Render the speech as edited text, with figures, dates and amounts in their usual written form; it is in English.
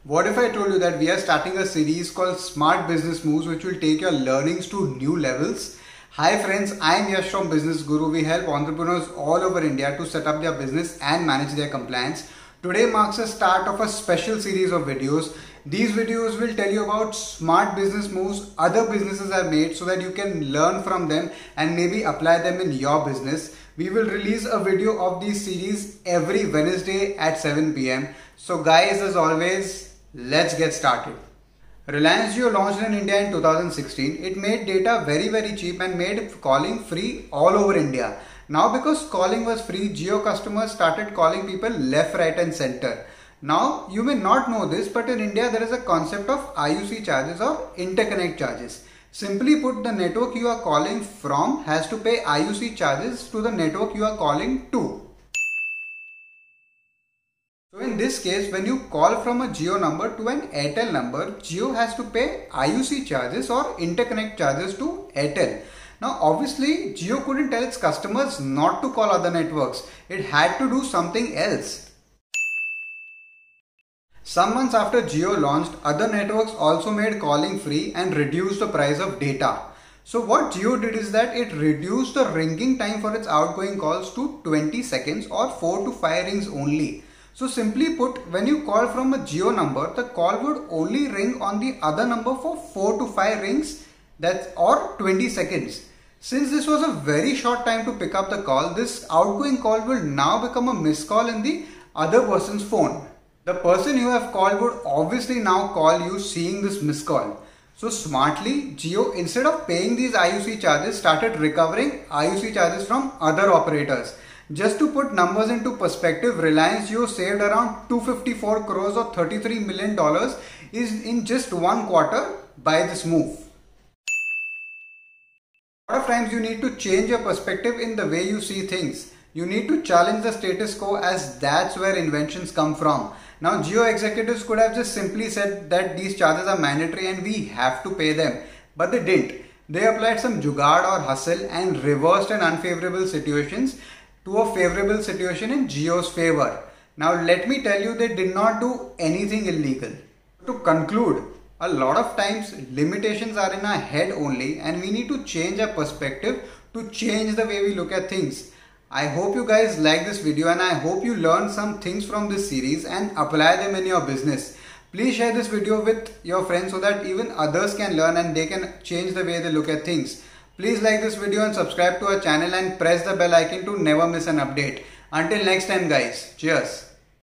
What if I told you that we are starting a series called Smart Business Moves, which will take your learnings to new levels? Hi friends, I am Yash from Business Guru. We help entrepreneurs all over India to set up their business and manage their compliance. Today marks the start of a special series of videos. These videos will tell you about smart business moves other businesses have made so that you can learn from them and maybe apply them in your business. We will release a video of these series every Wednesday at 7 p.m. So guys, as always, let's get started. Reliance Jio launched in India in 2016. It made data very cheap and made calling free all over India. Now because calling was free, Jio customers started calling people left, right and center. Now you may not know this, but in India there is a concept of IUC charges or interconnect charges. Simply put, the network you are calling from has to pay IUC charges to the network you are calling to. So in this case, when you call from a Jio number to an Airtel number, Jio has to pay IUC charges or interconnect charges to Airtel. Now obviously Jio couldn't tell its customers not to call other networks. It had to do something else. Some months after Jio launched, other networks also made calling free and reduced the price of data. So what Jio did is that it reduced the ringing time for its outgoing calls to 20 seconds or 4 to 5 rings only. So simply put, when you call from a Jio number, the call would only ring on the other number for 4 to 5 rings, or 20 seconds. Since this was a very short time to pick up the call, this outgoing call will now become a missed call in the other person's phone. The person you have called would obviously now call you seeing this missed call. So smartly, Jio, instead of paying these IUC charges, started recovering IUC charges from other operators. Just to put numbers into perspective, Reliance Jio saved around 254 crores or $33 million in just one quarter by this move. A lot of times you need to change your perspective in the way you see things. You need to challenge the status quo, as that's where inventions come from. Now Jio executives could have just simply said that these charges are mandatory and we have to pay them. But they didn't. They applied some jugaad or hustle and reversed an unfavorable situations to a favorable situation in Jio's favor. Now let me tell you, they did not do anything illegal. To conclude, a lot of times limitations are in our head only, and we need to change our perspective to change the way we look at things. I hope you guys like this video and I hope you learn some things from this series and apply them in your business. Please share this video with your friends so that even others can learn and they can change the way they look at things. Please like this video and subscribe to our channel and press the bell icon to never miss an update. Until next time guys, cheers.